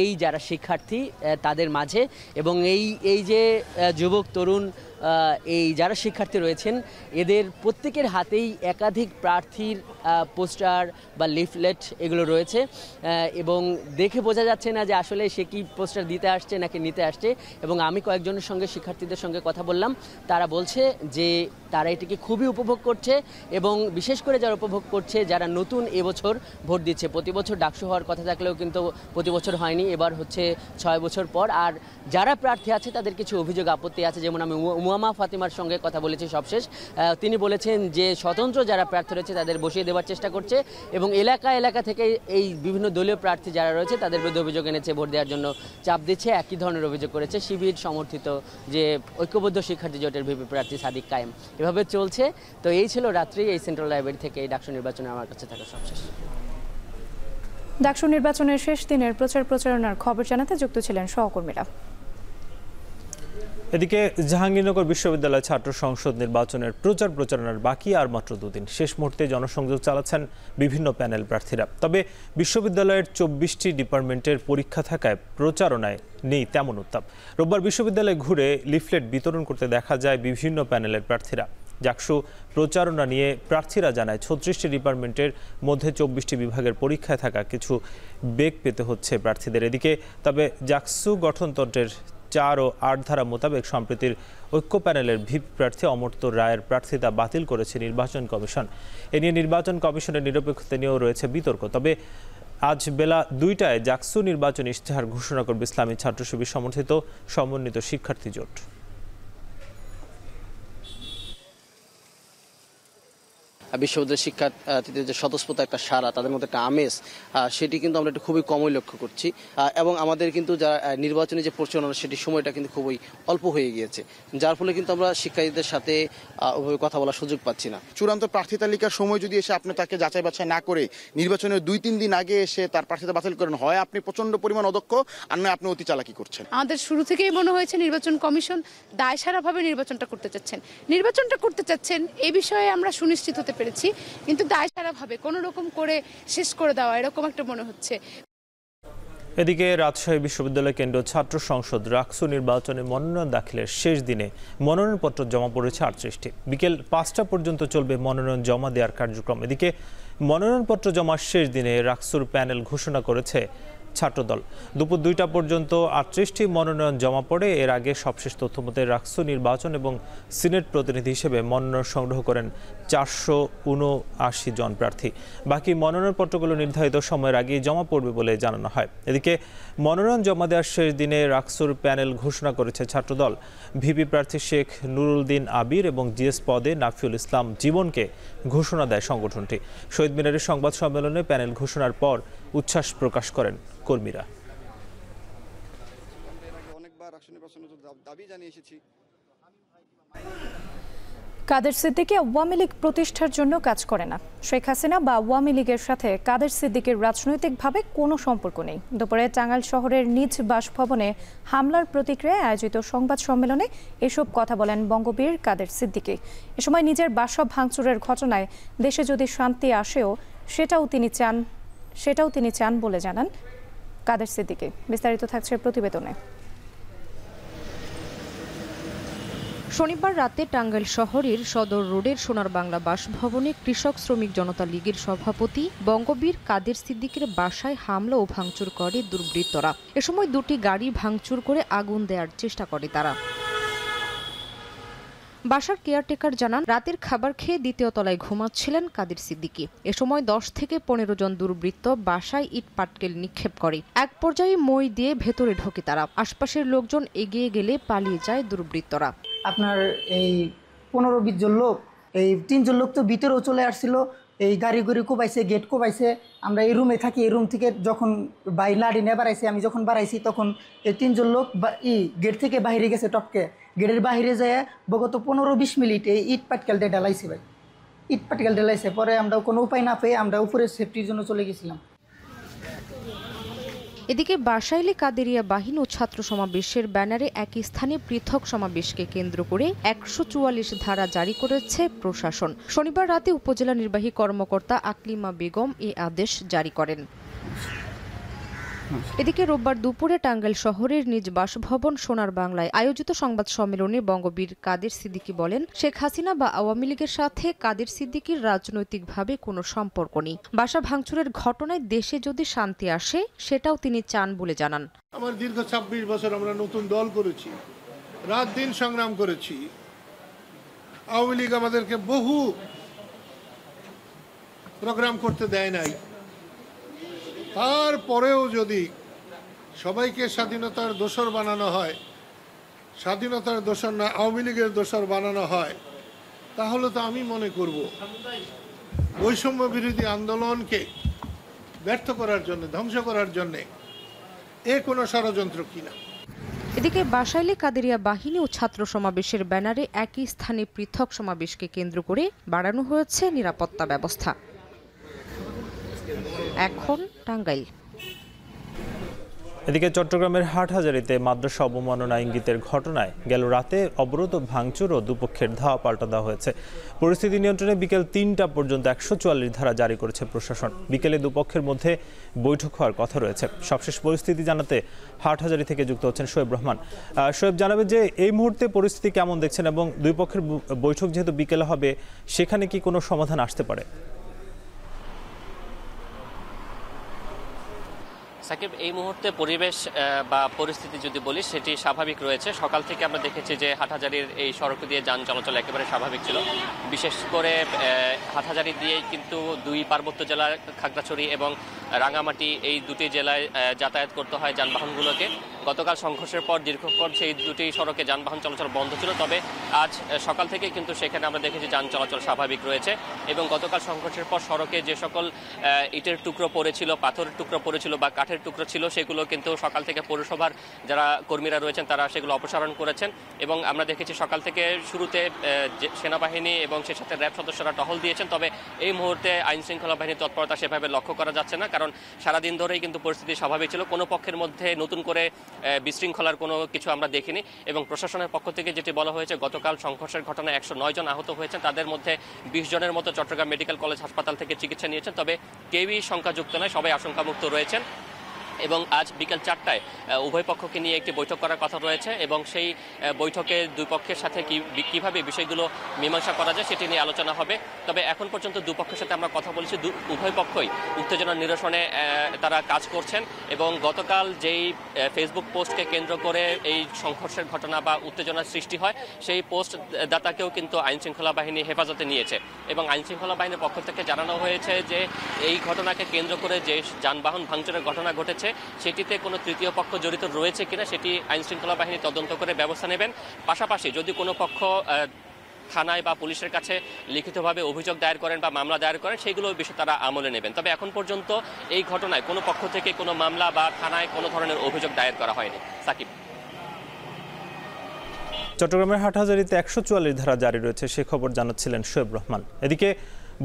এই যারা শিক্ষার্থী তাদের মাঝে। এবং এই যে যুবক তরুণ এই যারা শিক্ষার্থী রয়েছেন, এদের প্রত্যেকের হাতেই একাধিক প্রার্থীর পোস্টার বা লিফলেট এগুলো রয়েছে এবং দেখে বোঝা যাচ্ছে না যে আসলে সে কি পোস্টার দিতে আসছে নাকি নিতে আসছে। এবং আমি কয়েকজনের সঙ্গে, শিক্ষার্থীদের সঙ্গে কথা বললাম, তারা বলছে যে তারা এটিকে খুবই উপভোগ করছে এবং বিশেষ করে যারা উপভোগ করছে যারা নতুন এবছর ভোট দিচ্ছে। প্রতি বছর ডাকসু হওয়ার কথা থাকলেও কিন্তু প্রতি বছর হয়নি, এবার হচ্ছে 6 বছর পর। আর যারা প্রার্থী আছে তাদের কিছু অভিযোগ আপত্তি আছে, যেমন আমি উমামা ফাতিমার সঙ্গে কথা বলেছি সবশেষ। তিনি বলেছেন যে স্বতন্ত্র যারা প্রার্থী রয়েছে তাদের বসিয়ে দেওয়ার চেষ্টা করছে এবং এলাকা থেকে এই বিভিন্ন দলীয় প্রার্থী যারা রয়েছে তাদের বিরুদ্ধে অভিযোগ এনেছে, ভোট দেওয়ার জন্য চাপ দিচ্ছে। একই ধরনের অভিযোগ করেছে শিবির সমর্থিত যে ঐক্যবদ্ধ শিক্ষার্থী জোটের ভিপি প্রার্থী সাদিক কায়েম। এভাবে চলছে। তো এই ছিল রাত্রি এই সেন্ট্রাল লাইব্রেরি থেকে এই ডাকসু নির্বাচনে আমার কাছে থাকা সবশেষ। ডাকসু নির্বাচনের শেষ দিনের প্রচারণার খবর জানাতে যুক্ত ছিলেন সহকর্মীরা। এদিকে জাহাঙ্গীরনগর বিশ্ববিদ্যালয় ছাত্র সংসদ নির্বাচনের প্রচারণার বাকি আর মাত্র 2 দিন। শেষ মুহূর্তে জনসংযোগ চালাচ্ছেন বিভিন্ন প্যানেল প্রার্থীরা। তবে বিশ্ববিদ্যালয়ের 24টি ডিপার্টমেন্টের পরীক্ষা থাকায় প্রচারণায় নেই তেমন উত্তাপ। রোববার বিশ্ববিদ্যালয়ে ঘুরে লিফলেট বিতরণ করতে দেখা যায় বিভিন্ন প্যানেলের প্রার্থীরা। ডাকসু প্রচারণা নিয়ে প্রার্থীরা জানায় 36টি ডিপার্টমেন্টের মধ্যে 24টি বিভাগের পরীক্ষায় থাকা কিছু বেগ পেতে হচ্ছে প্রার্থীদের। এদিকে তবে ডাকসু গঠনতন্ত্রের 4 ও 8 ধারা মোতাবেক সম্প্রতির ঐক্য প্যানেলের ভিপি প্রার্থী অমর্ত্য রায়ের প্রার্থিতা বাতিল করেছে নির্বাচন কমিশন। এ নিয়ে নির্বাচন কমিশনের নিরপেক্ষতা নিয়েও রয়েছে বিতর্ক। তবে আজ বেলা 2টায় জাকসু নির্বাচনী ইশতেহার ঘোষণা করবে ইসলামী ছাত্র শিবির সমর্থিত সমন্বিত শিক্ষার্থী জোট। বিশ্ববিদ্যালয়ের শিক্ষার্থীদের যে স্বতঃস্ফূর্ত একটা সারা, তাদের মধ্যে একটা আমেজ, সেটি কিন্তু আমরা একটু খুবই কমই লক্ষ্য করছি। এবং আমাদের কিন্তু যারা নির্বাচনী যে প্রচারণা, সেটির সময়টা কিন্তু খুবই অল্প হয়ে গিয়েছে, যার ফলে কিন্তু আমরা শিক্ষার্থীদের সাথে ওইভাবে কথা বলার সুযোগ পাচ্ছি না। চূড়ান্ত প্রার্থী তালিকার সময় যদি এসে আপনি তাকে যাচাই বাছাই না করে নির্বাচনের 2-3 দিন আগে এসে তার প্রার্থিতা বাতিল করেন, হয় আপনি প্রচন্ড পরিমাণ অদক্ষ, আর নয় আপনি অতি চালাকি করছেন। আমাদের শুরু থেকেই মনে হয়েছে নির্বাচন কমিশন দায়সারাভাবে নির্বাচনটা করতে চাচ্ছেন এই বিষয়ে আমরা সুনিশ্চিত হতে পেরেছি, কিন্তু দায়সারাভাবে কোনো রকম করে শেষ করে দেওয়া এরকম একটা মনে হচ্ছে। এদিকে রাজশাহী বিশ্ববিদ্যালয় কেন্দ্রীয় ছাত্র সংসদ রাকসু নির্বাচনে মনোনয়ন দাখিলের শেষ দিনে মনোনয়নপত্র জমা পড়েছে 38টি। বিকেল 5টা পর্যন্ত চলবে মনোনয়ন জমা দেওয়ার কার্যক্রম। এদিকে মনোনয়নপত্র জমার শেষ দিনে রাকসুর প্যানেল ঘোষণা করেছে ছাত্রদল। দুপুর 2টা পর্যন্ত 38টি মনোনয়ন জমা পড়ে। এর আগে সবশেষ তথ্যমতে রাকসু নির্বাচন এবং সিনেট প্রতিনিধি হিসেবে মনোনয়ন সংগ্রহ করেন 479 জন প্রার্থী। বাকি মনোনয়নপত্রগুলো নির্ধারিত সময়ের আগেই জমা পড়বে বলে জানানো হয়। এদিকে মনোনয়ন জমা দেওয়ার শেষ দিনে রাকসুর প্যানেল ঘোষণা করেছে ছাত্রদল। ভিপি প্রার্থী শেখ নুরুলদিন আবির এবং জিএস পদে নাফিউল ইসলাম জীবনকে ঘোষণা দেয় সংগঠনটি। শহীদ মিনারের সংবাদ সম্মেলনে প্যানেল ঘোষণার পর উচ্ছ্বাস প্রকাশ করেন কর্মীরা। কাদের সিদ্দিকী আওয়ামী লীগ প্রতিষ্ঠার জন্য কাজ করে না। শেখ হাসিনা বা আওয়ামী লীগের সাথে কাদের সিদ্দিকীর রাজনৈতিকভাবে কোনো সম্পর্ক নেই। দুপুরে টাঙ্গাইল শহরের নিজ বাসভবনে হামলার প্রতিক্রিয়ায় আয়োজিত সংবাদ সম্মেলনে এসব কথা বলেন বঙ্গবীর কাদের সিদ্দিকী। এ সময় নিজের বাসা ভাঙচুরের ঘটনায় দেশে যদি শান্তি আসেও সেটাও তিনি চান বলে জানান কাদের সিদ্দিকী। বিস্তারিত থাকছে প্রতিবেদনে। শনিবার রাতে টাঙ্গাইল শহরের সদর রোডের সোনার বাংলা বাসভবনে কৃষক শ্রমিক জনতা লীগের সভাপতি বঙ্গবীর কাদের সিদ্দিকীর বাসায় হামলা ও ভাঙচুর করে দুর্বৃত্তরা। এ সময় 2টি গাড়ি ভাঙচুর করে আগুন দেওয়ার চেষ্টা করে তারা। বাসার কেয়ারটেকার জানান, রাতের খাবার খেয়ে দ্বিতীয় তলায় ঘুমাচ্ছিলেন কাদের সিদ্দিকী। এ সময় 10 থেকে 15 জন দুর্বৃত্ত বাসায় ইট পাটকেল নিক্ষেপ করে। এক পর্যায়ে মই দিয়ে ভেতরে ঢোকে তারা। আশপাশের লোকজন এগিয়ে গেলে পালিয়ে যায় দুর্বৃত্তরা। আপনার এই 15-20 জন লোক, এই 3 জন লোক তো ভিতরেও চলে আসছিল, এই গাড়ি কোবাইছে, গেট কোবাইছে। আমরা এই রুমে থাকি, এই রুম থেকে যখন লাড়ি নিয়ে বাড়াইছি, আমি যখন বাড়াইছি তখন এই 3 জন লোক গেট থেকে বাইরে গেছে টপকে। গেটের বাইরে যায় বিগত 15-20 মিনিট এই ইট পাটকেলটা ঢালাইছে ভাই, ইট পাটকেল ঢালাইছে। পরে আমরা কোনো উপায় না পেয়ে আমরা উপরে সেফটির জন্য চলে গেছিলাম। এদিকে বাসাইলে কাদেরিয়া বাহিনী ও ছাত্র সমাবেশের ব্যানারে একই স্থানে পৃথক সমাবেশকে কেন্দ্র করে 144 ধারা জারি করেছে প্রশাসন। শনিবার রাতে উপজেলা নির্বাহী কর্মকর্তা আকলিমা বেগম এই আদেশ জারি করেন। এদিকে রোববার দুপুরে টাঙ্গাইল শহরের নিজ বাসভবন সোনার বাংলায় আয়োজিত সংবাদ সম্মেলনে বঙ্গবীর কাদের সিদ্দিকী বলেন, শেখ হাসিনা বা আওয়ামী লীগের সাথে কাদের সিদ্দিকীর রাজনৈতিকভাবে কোনো সম্পর্ক নেই। বাসা ভাঙচুরের ঘটনায় দেশে যদি শান্তি আসে সেটাও তিনি চান বলে জানান। আমার দীর্ঘ 26 বছর আমরা নতুন দল করেছি, রাত দিন সংগ্রাম করেছি। আওয়ামী লীগ আমাদেরকে বহু প্রোগ্রাম করতে দেয় নাই। তারপরেও যদি সবাইকে স্বাধীনতার দোসর বানানো হয়, স্বাধীনতার দোসর না আওয়ামী লীগের দোসর বানানো হয়, তাহলে তো আমি মনে করব বৈষম্য বিরোধী আন্দোলনকে ব্যর্থ করার জন্য, ধ্বংস করার জন্য কোনো ষড়যন্ত্র কিনা। এদিকে বাসাইলে কাদেরিয়া বাহিনী ও ছাত্র সমাবেশের ব্যানারে একই স্থানে পৃথক সমাবেশকে কেন্দ্র করে বাড়ানো হয়েছে নিরাপত্তা ব্যবস্থা। এখন টাঙ্গাইল। এদিকে চট্টগ্রামের হাটহাজারীতে মাদ্রাসা অবমাননা ইঙ্গিতের ঘটনায় গেল রাতে অবরোধ ও ভাঙচুর ও দুপক্ষের ধাওয়া পাল্টা দেওয়া হয়েছে। পরিস্থিতি নিয়ন্ত্রণে বিকেল 3টা পর্যন্ত 144 ধারা জারি করেছে প্রশাসন। বিকেলে দুপক্ষের মধ্যে বৈঠক হওয়ার কথা রয়েছে। সবশেষ পরিস্থিতি জানাতে হাটহাজারী থেকে যুক্ত হচ্ছেন শোয়েব রহমান। শোয়েব, জানাবে যে এই মুহূর্তে পরিস্থিতি কেমন দেখছেন এবং দুই পক্ষের বৈঠক যেহেতু বিকেলে হবে, সেখানে কি কোনো সমাধান আসতে পারে? সাকিব, এই মুহূর্তে পরিবেশ বা পরিস্থিতি যদি বলি সেটি স্বাভাবিক রয়েছে। সকাল থেকে আমরা দেখেছি যে হাটহাজারীর এই সড়ক দিয়ে যান চলাচল একেবারে স্বাভাবিক ছিল। বিশেষ করে হাটহাজারী দিয়েই কিন্তু দুই পার্বত্য জেলার খাগড়াছড়ি এবং রাঙামাটি এই দুটি জেলায় যাতায়াত করতে হয় যানবাহনগুলোকে। গতকাল সংঘর্ষের পর দীর্ঘক্ষণ সেই দুটি সড়কে যানবাহন চলাচল বন্ধ ছিল, তবে আজ সকাল থেকে কিন্তু সেখানে আমরা দেখেছি যান চলাচল স্বাভাবিক রয়েছে। এবং গতকাল সংঘর্ষের পর সড়কে যে সকল ইটের টুকরো পড়েছিল, পাথরের টুকরো পড়েছিল বা কাঠের টুকরো ছিল, সেগুলো কিন্তু সকাল থেকে পৌরসভার যারা কর্মীরা রয়েছেন তারা সেগুলো অপসারণ করেছেন। এবং আমরা দেখেছি সকাল থেকে শুরুতে সেনাবাহিনী এবং সে সাথে র্যাব সদস্যরা টহল দিয়েছেন, তবে এই মুহূর্তে আইন শৃঙ্খলা বাহিনীর তৎপরতা সেভাবে লক্ষ্য করা যাচ্ছে না, কারণ সারাদিন ধরেই কিন্তু পরিস্থিতি স্বাভাবিক ছিল। কোনো পক্ষের মধ্যে নতুন করে বিশৃঙ্খলার কোনো কিছু আমরা দেখিনি। এবং প্রশাসনের পক্ষ থেকে যেটি বলা হয়েছে, গতকাল সংঘর্ষের ঘটনায় 109 জন আহত হয়েছেন, তাদের মধ্যে 20 জনের মতো চট্টগ্রাম মেডিকেল কলেজ হাসপাতাল থেকে চিকিৎসা নিয়েছেন, তবে কেউই সংখ্যাযুক্ত নয়, সবাই আশঙ্কামুক্ত রয়েছেন। এবং আজ বিকেল 4টায় উভয় পক্ষকে নিয়ে একটি বৈঠক করার কথা রয়েছে এবং সেই বৈঠকে দুই পক্ষের সাথে কিভাবে বিষয়গুলো মীমাংসা করা যায় সেটি নিয়ে আলোচনা হবে। তবে এখন পর্যন্ত দুপক্ষের সাথে আমরা কথা বলেছি, উভয় পক্ষই উত্তেজনা নিরসনে তারা কাজ করছেন। এবং গতকাল যেই ফেসবুক পোস্টকে কেন্দ্র করে এই সংঘর্ষের ঘটনা বা উত্তেজনার সৃষ্টি হয়, সেই পোস্ট দাতাকেও কিন্তু আইনশৃঙ্খলা বাহিনী হেফাজতে নিয়েছে। এবং আইনশৃঙ্খলা বাহিনীর পক্ষ থেকে জানানো হয়েছে যে এই ঘটনাকে কেন্দ্র করে যে যানবাহন ভাঙচুরের ঘটনা ঘটেছে সেটিতে কোনো তৃতীয় পক্ষ জড়িত রয়েছে কিনা সেটি আইনশৃঙ্খলা বাহিনী তদন্ত করে ব্যবস্থা নেবেন। পাশাপাশি যদি কোনো পক্ষ থানায় বা পুলিশের কাছে লিখিতভাবে অভিযোগ দায়ের করেন বা মামলা দায়ের করেন, সেগুলো বিষয়ে তারা আমলে নেবেন। তবে এখন পর্যন্ত এই ঘটনায় কোনো পক্ষ থেকে কোনো মামলা বা থানায় কোনো ধরনের অভিযোগ দায়ের করা হয়নি। সাকিব। চট্টগ্রামের হাটহাজারীতে 144 ধারা জারি রয়েছে, সে খবর জানাচ্ছিলেন শোয়েব রহমান। এদিকে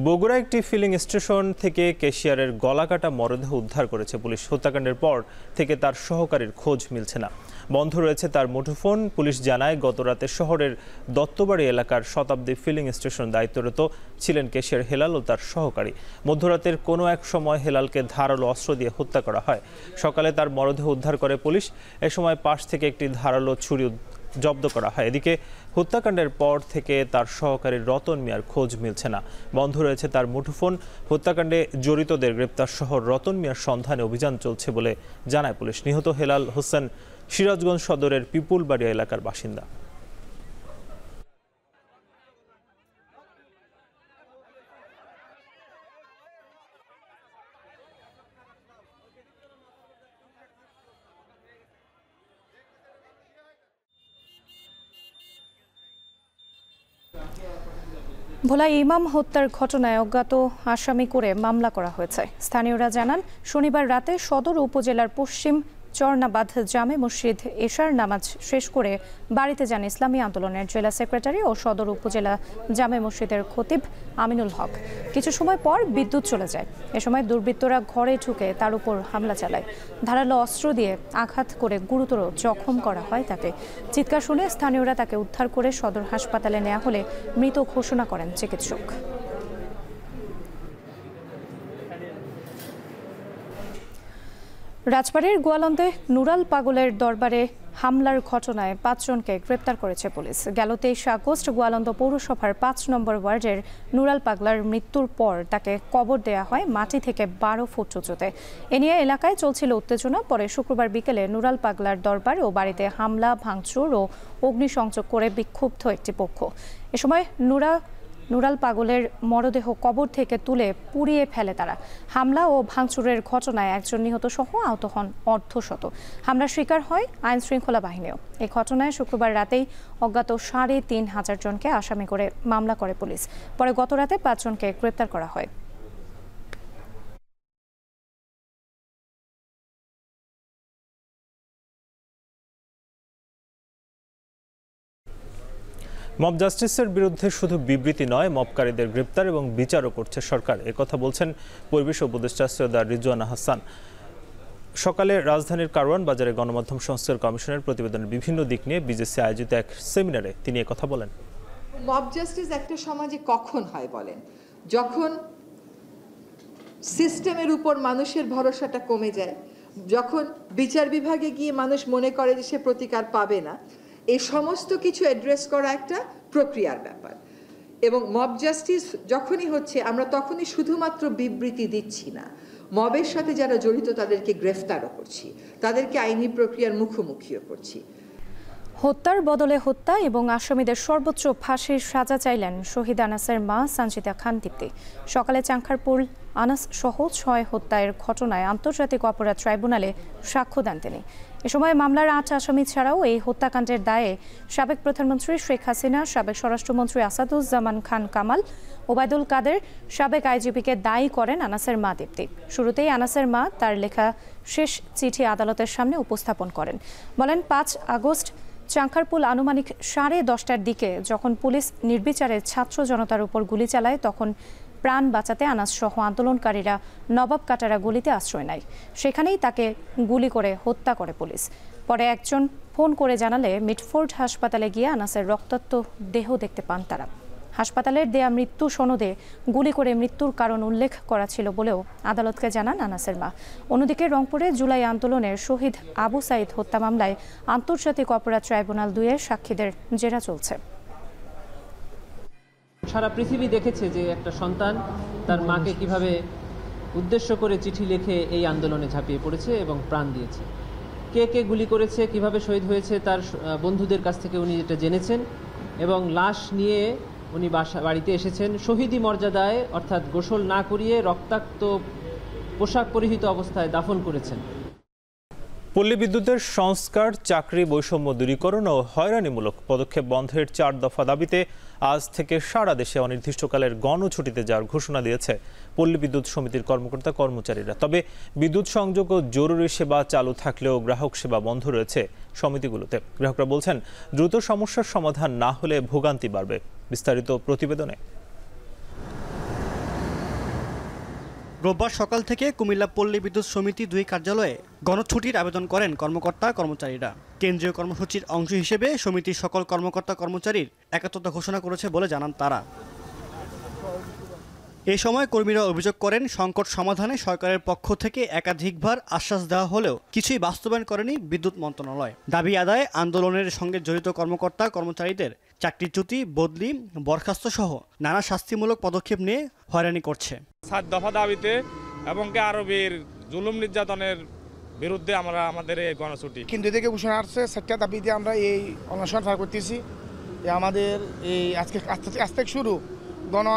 বগুড়া একটি ফিলিং স্টেশন থেকে ক্যাশিয়ারের গলাকাটা মরদেহ উদ্ধার করেছে পুলিশ। হত্যাকাণ্ডের পর থেকে তার সহকারীর খোঁজ মিলছে না, বন্ধ রয়েছে তার মুঠোফোন। পুলিশ জানায় গতরাতে শহরের দত্তবাড়ি এলাকার শতাব্দী ফিলিং স্টেশন দায়িত্বরত ছিলেন ক্যাশিয়ার হেলাল ও তার সহকারী। মধ্যরাতের কোনো এক সময় হেলালকে ধারালো অস্ত্র দিয়ে হত্যা করা হয়। সকালে তার মরদেহ উদ্ধার করে পুলিশ। এ সময় পাশ থেকে একটি ধারালো ছুরি জব্দ করা হয়। এদিকে হত্যাকাণ্ডের পর থেকে তার সহকারী রতন মিয়ার খোঁজ মিলছে না, বন্ধ রয়েছে তার মুঠোফোন। হত্যাকাণ্ডে জড়িতদের গ্রেপ্তার সহ রতন মিয়ার সন্ধানে অভিযান চলছে বলে জানায় পুলিশ। নিহত হেলাল হোসেন সিরাজগঞ্জ সদরের পিপুলবাড়িয়া এলাকার বাসিন্দা। ভোলায় ইমাম হত্যার ঘটনায় অজ্ঞাত আসামি করে মামলা করা হয়েছে। স্থানীয়রা জানান, শনিবার রাতে সদর উপজেলার পশ্চিম চরনাবাদ জামে মসজিদ এশার নামাজ শেষ করে বাড়িতে যান ইসলামী আন্দোলনের জেলা সেক্রেটারি ও সদর উপজেলা জামে মসজিদের খতিব আমিনুল হক। কিছু সময় পর বিদ্যুৎ চলে যায়। এ সময় দুর্বৃত্তরা ঘরে ঢুকে তার উপর হামলা চালায়। ধারালো অস্ত্র দিয়ে আঘাত করে গুরুতর জখম করা হয় তাকে। চিৎকার শুনে স্থানীয়রা তাকে উদ্ধার করে সদর হাসপাতালে নেওয়া হলে মৃত ঘোষণা করেন চিকিৎসক। রাজবাড়ীর গোয়ালন্দে নুরাল পাগলের দরবারে হামলার ঘটনায় 5 জনকে গ্রেপ্তার করেছে পুলিশ। গেল 23 আগস্ট গোয়ালন্দ পৌরসভার 5 নম্বর ওয়ার্ডের নুরাল পাগলার মৃত্যুর পর তাকে কবর দেয়া হয় মাটি থেকে 12 ফুট উঁচুতে। এ নিয়ে এলাকায় চলছিল উত্তেজনা। পরে শুক্রবার বিকেলে নুরাল পাগলার দরবার ও বাড়িতে হামলা, ভাঙচুর ও অগ্নিসংযোগ করে বিক্ষুব্ধ একটি পক্ষ। এ সময় নুরাল পাগলের মরদেহ কবর থেকে তুলে পুড়িয়ে ফেলে তারা। হামলা ও ভাঙচুরের ঘটনায় একজন নিহত সহ আহত হন অর্ধশত। হামলার শিকার হয় আইন শৃঙ্খলা বাহিনীও। এই ঘটনায় শুক্রবার রাতেই অজ্ঞাত 3500 জনকে আসামি করে মামলা করে পুলিশ। পরে গত রাতে 5 জনকে গ্রেপ্তার করা হয়। মব জাস্টিসের বিরুদ্ধে শুধু বিবৃতি নয়, মবকারীদের গ্রেপ্তার এবং বিচারও করছে সরকার। একথা বলছেন পরিবেশ উপদেষ্টা সৈয়দা রিজওয়ানা হাসান। সকালে রাজধানীর কারওয়ান বাজারে গণমাধ্যম সংস্কার কমিশনের প্রতিবেদনের বিভিন্ন দিক নিয়ে বিজেসি আয়োজিত এক সেমিনারে তিনি একথা বলেন। মব জাস্টিস একটা সমাজে কখন হয় বলেন? যখন সিস্টেমের উপর মানুষের ভরসাটা কমে যায়, যখন বিচার বিভাগে গিয়ে মানুষ মনে করে যে সে প্রতিকার পাবে না। এই সমস্ত কিছু অ্যাড্রেস করা একটা প্রক্রিয়ার ব্যাপার। এবং মব জাস্টিস যখনই হচ্ছে, আমরা তখনই শুধুমাত্র বিবৃতি দিচ্ছি না, মবের সাথে যারা জড়িত তাদেরকে গ্রেফতারও করছি, তাদেরকে আইনি প্রক্রিয়ার মুখোমুখিও করছি। হত্যার বদলে হত্যা এবং আসামিদের সর্বোচ্চ ফাঁসির সাজা চাইলেন শহীদ আনাসের মা সঞ্চিতা খান দীপ্তি। সকালে চাংখারপুল আনাস সহ 6 হত্যার ঘটনায় আন্তর্জাতিক অপরাধ ট্রাইব্যুনালে সাক্ষ্য দেন তিনি। এ সময় মামলার 8 আসামি ছাড়াও এই হত্যাকাণ্ডের দায়ে সাবেক প্রধানমন্ত্রী শেখ হাসিনা, সাবেক স্বরাষ্ট্রমন্ত্রী আসাদুজ্জামান খান কামাল, ওবায়দুল কাদের, সাবেক আইজিপিকে দায়ী করেন আনাসের মা দীপ্তি। শুরুতেই আনাসের মা তার লেখা শেষ চিঠি আদালতের সামনে উপস্থাপন করেন। বলেন, 5 আগস্ট চাংখারপুল আনুমানিক 10:30টার দিকে যখন পুলিশ নির্বিচারে ছাত্র জনতার উপর গুলি চালায়, তখন প্রাণ বাঁচাতে আনাস সহ আন্দোলনকারীরা নবাব কাটারা গলিতে আশ্রয় নেয়। সেখানেই তাকে গুলি করে হত্যা করে পুলিশ। পরে একজন ফোন করে জানালে মিটফোর্ড হাসপাতালে গিয়ে আনাসের রক্তাক্ত দেহ দেখতে পান তারা। হাসপাতালের দেয়া মৃত্যু সনদে গুলি করে মৃত্যুর কারণ উল্লেখ করা ছিল বলেও আদালতকে জানান আনাসের মা। অন্যদিকে রংপুরে জুলাই আন্দোলনের শহীদ আবু সাইদ হত্যা মামলায় আন্তর্জাতিক অপরাধ ট্রাইব্যুনাল 2-এর সাক্ষীদের জেরা চলছে। সারা পৃথিবী দেখেছে যে একটা সন্তান তার মাকে কিভাবে উদ্দেশ্য করে চিঠি লিখে এই আন্দোলনে ঝাঁপিয়ে পড়েছে এবং প্রাণ দিয়েছে। কে কে গুলি করেছে, কিভাবে শহীদ হয়েছে, তার বন্ধুদের কাছ থেকে উনি এটা জেনেছেন এবং লাশ নিয়ে উনি বাড়িতে এসেছেন শহীদি মর্যাদায়, অর্থাৎ গোসল না করিয়ে রক্তাক্ত পোশাক পরিহিত অবস্থায় দাফন করেছেন। পল্লী বিদ্যুতের সংস্কার, চাকরি বৈষম্য দূরীকরণ ও হয়রানিমূলক পদক্ষেপ বন্ধের 4 দফা দাবিতে আজ থেকে সারা দেশে অনির্দিষ্টকালের গণছুটিতে যাওয়ার ঘোষণা দিয়েছে পল্লী বিদ্যুৎ সমিতির কর্মকর্তা কর্মচারীরা। তবে বিদ্যুৎ সংযোগ ও জরুরি সেবা চালু থাকলেও গ্রাহক সেবা বন্ধ রয়েছে সমিতিগুলোতে। গ্রাহকরা বলছেন, দ্রুত সমস্যার সমাধান না হলে ভোগান্তি বাড়বে। বিস্তারিত প্রতিবেদনে। রোববার সকাল থেকে কুমিল্লা পল্লী বিদ্যুৎ সমিতি 2 কার্যালয়ে গণছুটির আবেদন করেন কর্মকর্তা কর্মচারীরা। কেন্দ্রীয় কর্মসূচির অংশ হিসেবে সমিতির সকল কর্মকর্তা কর্মচারীর একাত্মতা ঘোষণা করেছে বলে জানান তারা। এই সময় কর্মীরা অভিযোগ করেন, সংকট সমাধানে সরকারের পক্ষ থেকে একাধিকবার আশ্বাস দেওয়া হলেও কিছুই বাস্তবায়ন করেনি বিদ্যুৎ মন্ত্রণালয়। দাবি আদায়ে আন্দোলনের সঙ্গে জড়িত কর্মকর্তা কর্মচারীদের চাকরিচ্যুতি, বদলি, বরখাস্ত সহ নানা শাস্তিমূলক পদক্ষেপ নিয়ে হয়রানি করছে। 7 দফা দাবিতে এবং আরবের জুলুম নির্যাতনের বিরুদ্ধে আমরা আমাদের এই গণছুটি কেন্দ্র থেকে ঘোষণা আসছে। 7টা দাবিতে আমরা এই অনশন পার করতেছি। আমাদের এই আজ থেকে শুরু গণ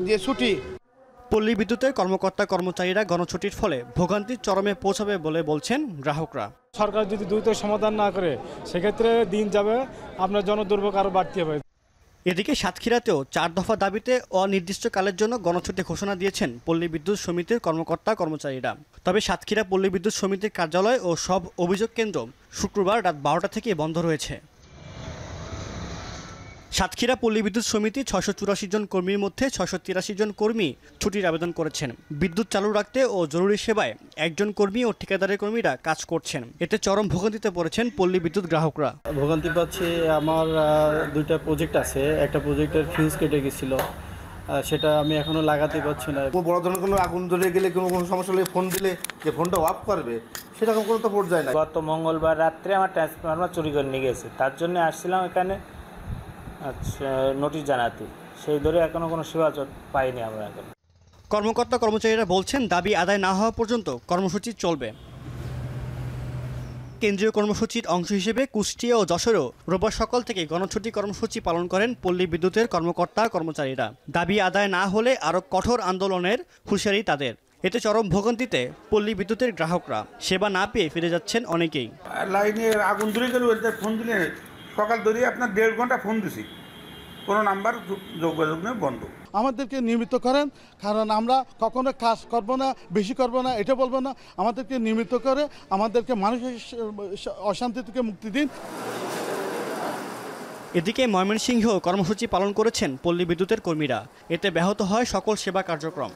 যে ছুটি। পল্লী বিদ্যুতের কর্মকর্তা কর্মচারীরা গণছুটির ফলে ভোগান্তির চরমে পৌঁছাবে বলে বলছেন গ্রাহকরা। সরকার যদি দ্রুত সমাধান না করে সেক্ষেত্রে দিন যাবে, আপনার জনদুর্ভোগ আরও বাড়তে হবে। এদিকে সাতক্ষীরাতেও 4 দফা দাবিতে অনির্দিষ্টকালের জন্য গণছুটি ঘোষণা দিয়েছেন পল্লী বিদ্যুৎ সমিতির কর্মকর্তা কর্মচারীরা। তবে সাতক্ষীরা পল্লী বিদ্যুৎ সমিতির কার্যালয় ও সব অভিযোগ কেন্দ্র শুক্রবার রাত 12টা থেকে বন্ধ রয়েছে। সাতক্ষীরা পল্লী বিদ্যুৎ সমিতি 684 জন কর্মীর মধ্যে 683 জন কর্মী ছুটির আবেদন করেছেন। বিদ্যুৎ চালু রাখতে ও জরুরি সেবায় 1 জন কর্মী ও ঠিকাদারের কর্মীরা কাজ করছেন। এতে চরম ভোগান্তিতে পড়েছেন পল্লী বিদ্যুৎ গ্রাহকরা। ভোগান্তি পাচ্ছি, আমার 2টা প্রজেক্ট আছে। একটা প্রজেক্টের ফিউজ কেটে গেছিল, সেটা আমি এখনো লাগাতে পারছি না। বড় ধরনের কোনো আগুন ধরে গেলে কোনো সমস্যা হলে ফোন দিলে যে ফোনটা অফ করবে সেরকম কোনো তো পর্যায়ে নাই। গত মঙ্গলবার রাত্রে আমার ট্রান্সফরমার চুরি করে নিয়ে গেছে, তার জন্য আসছিলাম এখানে নোটিশ জানাতে। সেই ধরে এখনো কোনো সেবা পাইনি আমরা। এখন কর্মকর্তা কর্মচারীরা বলছেন, দাবি আদায় না হওয়া পর্যন্ত কর্মসূচি চলবে। কেন্দ্রীয় কর্মসূচির অংশ হিসেবে কুষ্টিয়া ও যশোরেও রোববার সকাল থেকে গণছুটি কর্মসূচি পালন করেন পল্লী বিদ্যুতের কর্মকর্তা কর্মচারীরা। দাবি আদায় না হলে আরও কঠোর আন্দোলনের হুঁশিয়ারি তাদের। এতে চরম ভোগান্তিতে পল্লী বিদ্যুতের গ্রাহকরা। সেবা না পেয়ে ফিরে যাচ্ছেন অনেকেই। লাইনে আগুন ধরে গেল, ফোন দিলে সকাল ধরে আপনার 1.5 ঘন্টা ফোন দিছি, কোনো নাম্বার যোগাযোগ নেই, বন্ধ। আমাদেরকে নিয়মিত করেন, কারণ আমরা কখনো কাজ করব না, বেশি করব না, এটা বলবো না। আমাদেরকে নিয়মিত করে আমাদেরকে মানুষের অশান্তি থেকে মুক্তি দিন। এদিকে ময়মনসিংহ কর্মসূচি পালন করেছেন পল্লী বিদ্যুতের কর্মীরা। এতে ব্যাহত হয় সকল সেবা কার্যক্রম।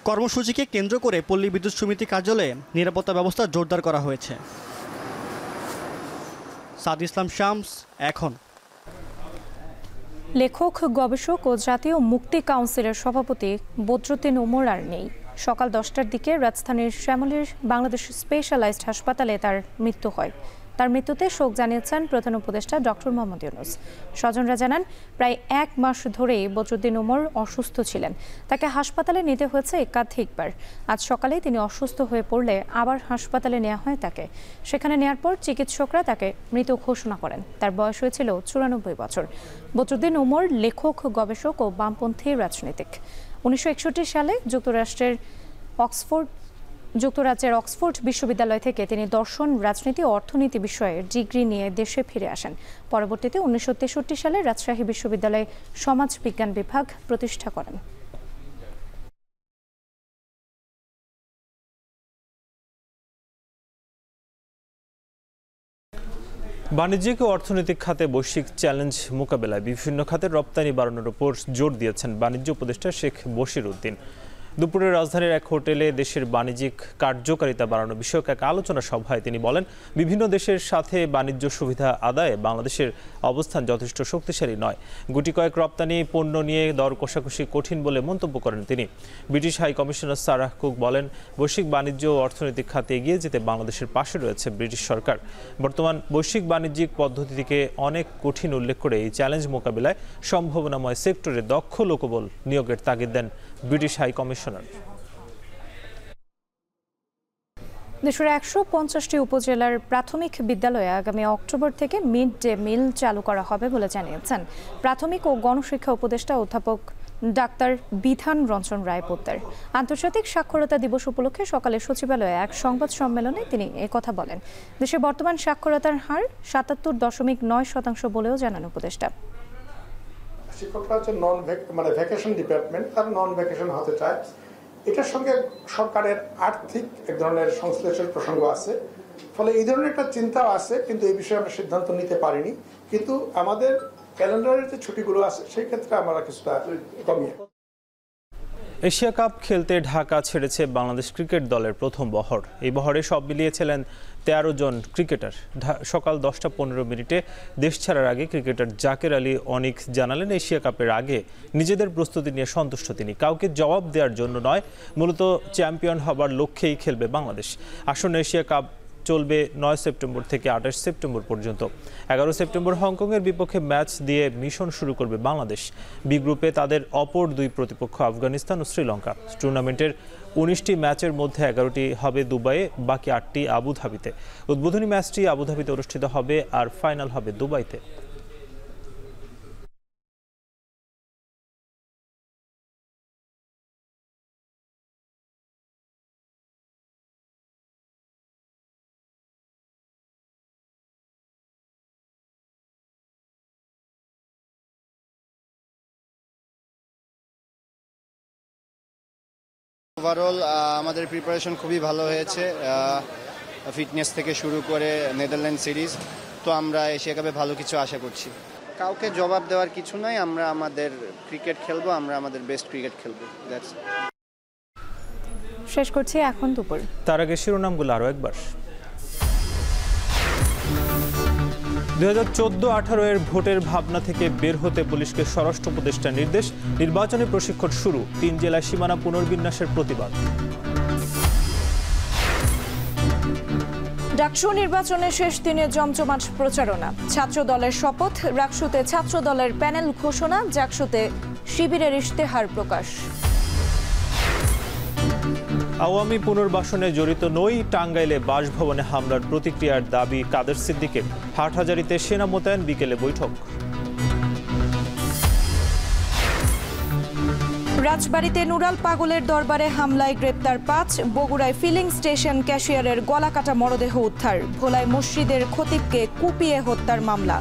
কর্মসূচিকে কেন্দ্র করে পল্লী বিদ্যুৎ সমিতি কার্যালয়ে নিরাপত্তা ব্যবস্থা জোরদার করা হয়েছে। সাদ ইসলাম শামস, এখন। লেখক, গবেষক ও জাতীয় মুক্তি কাউন্সিলের সভাপতি বদরুদ্দিন ওমর আর নেই। সকাল 10টার দিকে রাজধানীর শ্যামলীর বাংলাদেশ স্পেশালাইজড হাসপাতালে তার মৃত্যু হয়। তার মৃত্যুতে শোক জানিয়েছেন প্রধান উপদেষ্টা ডক্টর মোহাম্মদ ইউনূস। স্বজনরা জানান, প্রায় 1 মাস ধরেই বদরুদ্দিন ওমর অসুস্থ ছিলেন। তাকে হাসপাতালে নিতে হয়েছে একাধিকবার। আজ সকালে তিনি অসুস্থ হয়ে পড়লে আবার হাসপাতালে নেওয়া হয় তাকে। সেখানে নেওয়ার পর চিকিৎসকরা তাকে মৃত ঘোষণা করেন। তার বয়স হয়েছিল 94 বছর। বদরুদ্দিন ওমর লেখক, গবেষক ও বামপন্থী রাজনীতিক। 1961 সালে যুক্তরাজ্যের অক্সফোর্ড বিশ্ববিদ্যালয় থেকে তিনি দর্শন, রাজনীতি ও অর্থনীতি বিষয়ে ডিগ্রি নিয়ে দেশে ফিরে আসেন। পরবর্তীতে 1963 সালে রাজশাহী বিশ্ববিদ্যালয়ে সমাজ বিজ্ঞান বিভাগ প্রতিষ্ঠা করেন। বাণিজ্যিক ও অর্থনৈতিক খাতে বৈশ্বিক চ্যালেঞ্জ মোকাবেলায় বিভিন্ন খাতের রপ্তানি বাড়ানোর উপর জোর দিয়েছেন বাণিজ্য উপদেষ্টা শেখ বশির উদ্দিন। দুপুরে রাজধানীর এক হোটেলে দেশের বাণিজ্যিক কার্যকারিতা বাড়ানো বিষয়ক এক আলোচনা সভায় তিনি বলেন, বিভিন্ন দেশের সাথে বাণিজ্য সুবিধা আদায়ে বাংলাদেশের অবস্থান যথেষ্ট শক্তিশালী নয়। গুটি কয়েক রপ্তানি পণ্য নিয়ে দর কষাকষি কঠিন বলে মন্তব্য করেন তিনি। British high commissioner Sarah Cook বলেন, বৈশ্বিক বাণিজ্য ও অর্থনৈতিক খাতে এগিয়ে যেতে বাংলাদেশের পাশে রয়েছে ব্রিটিশ সরকার। বর্তমান বৈশ্বিক বাণিজ্যিক পদ্ধতিকে অনেক কঠিন উল্লেখ করে এই চ্যালেঞ্জ মোকাবিলায় সম্ভাবনাময় সেক্টরে দক্ষ লোকবল নিয়োগের তাগিদ দেন ব্রিটিশ হাই কমিশনার। দেশের 150টি উপজেলার প্রাথমিক বিদ্যালয়ে আগামী অক্টোবর থেকে মিড ডে মিল চালু করা হবে বলে জানিয়েছেন প্রাথমিক ও গণশিক্ষা উপদেষ্টা অধ্যাপক ডাক্তার বিধান রঞ্জন রায় পোদ্দার। আন্তর্জাতিক সাক্ষরতা দিবস উপলক্ষে সকালে সচিবালয়ে এক সংবাদ সম্মেলনে তিনি একথা বলেন। দেশে বর্তমান সাক্ষরতার হার 77.9% বলেও জানান উপদেষ্টা। শিক্ষকরা হচ্ছে ভ্যাকেশন ডিপার্টমেন্ট, তারা নন ভ্যাকেশন হতে চায়। এটার সঙ্গে সরকারের আর্থিক এক ধরনের সংশ্লেষের প্রসঙ্গ আছে, ফলে এই ধরনের একটা চিন্তাও আছে, কিন্তু এই বিষয়ে আমরা সিদ্ধান্ত নিতে পারিনি। কিন্তু আমাদের ক্যালেন্ডারের যে ছুটিগুলো আছে সেই ক্ষেত্রে আমরা কিছুটা কমিয়ে। এশিয়া কাপ খেলতে ঢাকা ছেড়েছে বাংলাদেশ ক্রিকেট দলের প্রথম বহর। এই বহরে সব মিলিয়েছিলেন 13 জন ক্রিকেটার। সকাল 10:15 দেশ ছাড়ার আগে ক্রিকেটার জাকের আলী অনিক জানালেন, এশিয়া কাপের আগে নিজেদের প্রস্তুতি নিয়ে সন্তুষ্ট তিনি। কাউকে জবাব দেওয়ার জন্য নয়, মূলত চ্যাম্পিয়ন হবার লক্ষ্যেই খেলবে বাংলাদেশ। আসন্ন এশিয়া কাপ চলবে 9 সেপ্টেম্বর থেকে 28 সেপ্টেম্বর পর্যন্ত। 11 সেপ্টেম্বর হংকংয়ের বিপক্ষে ম্যাচ দিয়ে মিশন শুরু করবে বাংলাদেশ। বি গ্রুপে তাদের অপর দুই প্রতিপক্ষ আফগানিস্তান ও শ্রীলঙ্কা। টুর্নামেন্টের 19টি ম্যাচের মধ্যে 11টি হবে দুবাইয়ে, বাকি 8টি আবুধাবিতে। উদ্বোধনী ম্যাচটি আবুধাবিতে অনুষ্ঠিত হবে আর ফাইনাল হবে দুবাইতে। ওভারঅল আমাদের প্রিপারেশন খুবই ভালো হয়েছে, ফিটনেস থেকে শুরু করে নেদারল্যান্ড সিরিজ। তো আমরা এশিয়া কাপে ভালো কিছু আশা করছি। কাউকে জবাব দেওয়ার কিছু নাই, আমরা আমাদের ক্রিকেট খেলবো, আমরা আমাদের বেস্ট ক্রিকেট খেলবো। শেষ করছি এখন দুপুর। তার আগে শিরোনামগুলো আরও একবার। 2014-18 এর ভোটের ভাবনা থেকে বের হতে পুলিশকে স্বরাষ্ট্র উপদেষ্টার নির্দেশ। নির্বাচনী প্রশিক্ষণ শুরু, 3 জেলায় সীমানা পুনর্বিন্যাসের প্রতিবাদ। ডাকসু নির্বাচনের শেষ দিনে জমজমাট প্রচারণা। ছাত্র দলের শপথ, রাকসুতে ছাত্র দলের প্যানেল ঘোষণা, জাকসুতে শিবিরের ইশতেহার প্রকাশ। আওয়ামী পুনর্বাসনে জড়িত নই, টাঙ্গাইলে বাসভবনে হামলার প্রতিক্রিয়ার দাবি কাদের সিদ্দিকের। হাটহাজারীতে সেনা মোতায়েন, বিকেলে বৈঠক। রাজবাড়ীতে নুরাল পাগলের দরবারে হামলায় গ্রেপ্তার 5, বগুড়ায় ফিলিং স্টেশন ক্যাশিয়ারের গলাকাটা মরদেহ উদ্ধার, ভোলায় মসজিদের খতিবকে কুপিয়ে হত্যার মামলা।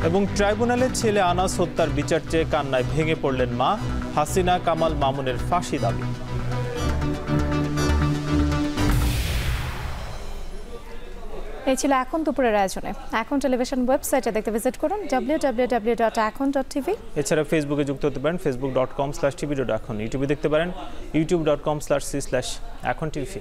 এবং ট্রাইব্যুনালে ছেলে আনাস হত্যার বিচার চেয়ে কান্নায় ভেঙে পড়লেন মা। হাসিনা, কামাল মামুনের ফাঁসি দাবি। এই ছিল এখন দুপুরের আয়োজনে। এখন টেলিভিশন ওয়েবসাইটে দেখতে ভিজিট করুন www.ekon.tv। এছাড়া ফেসবুকে যুক্ত হতে পারেন facebook.com/tv.ekon। ইউটিউবে দেখতে পারেন youtube.com/c/ekontv।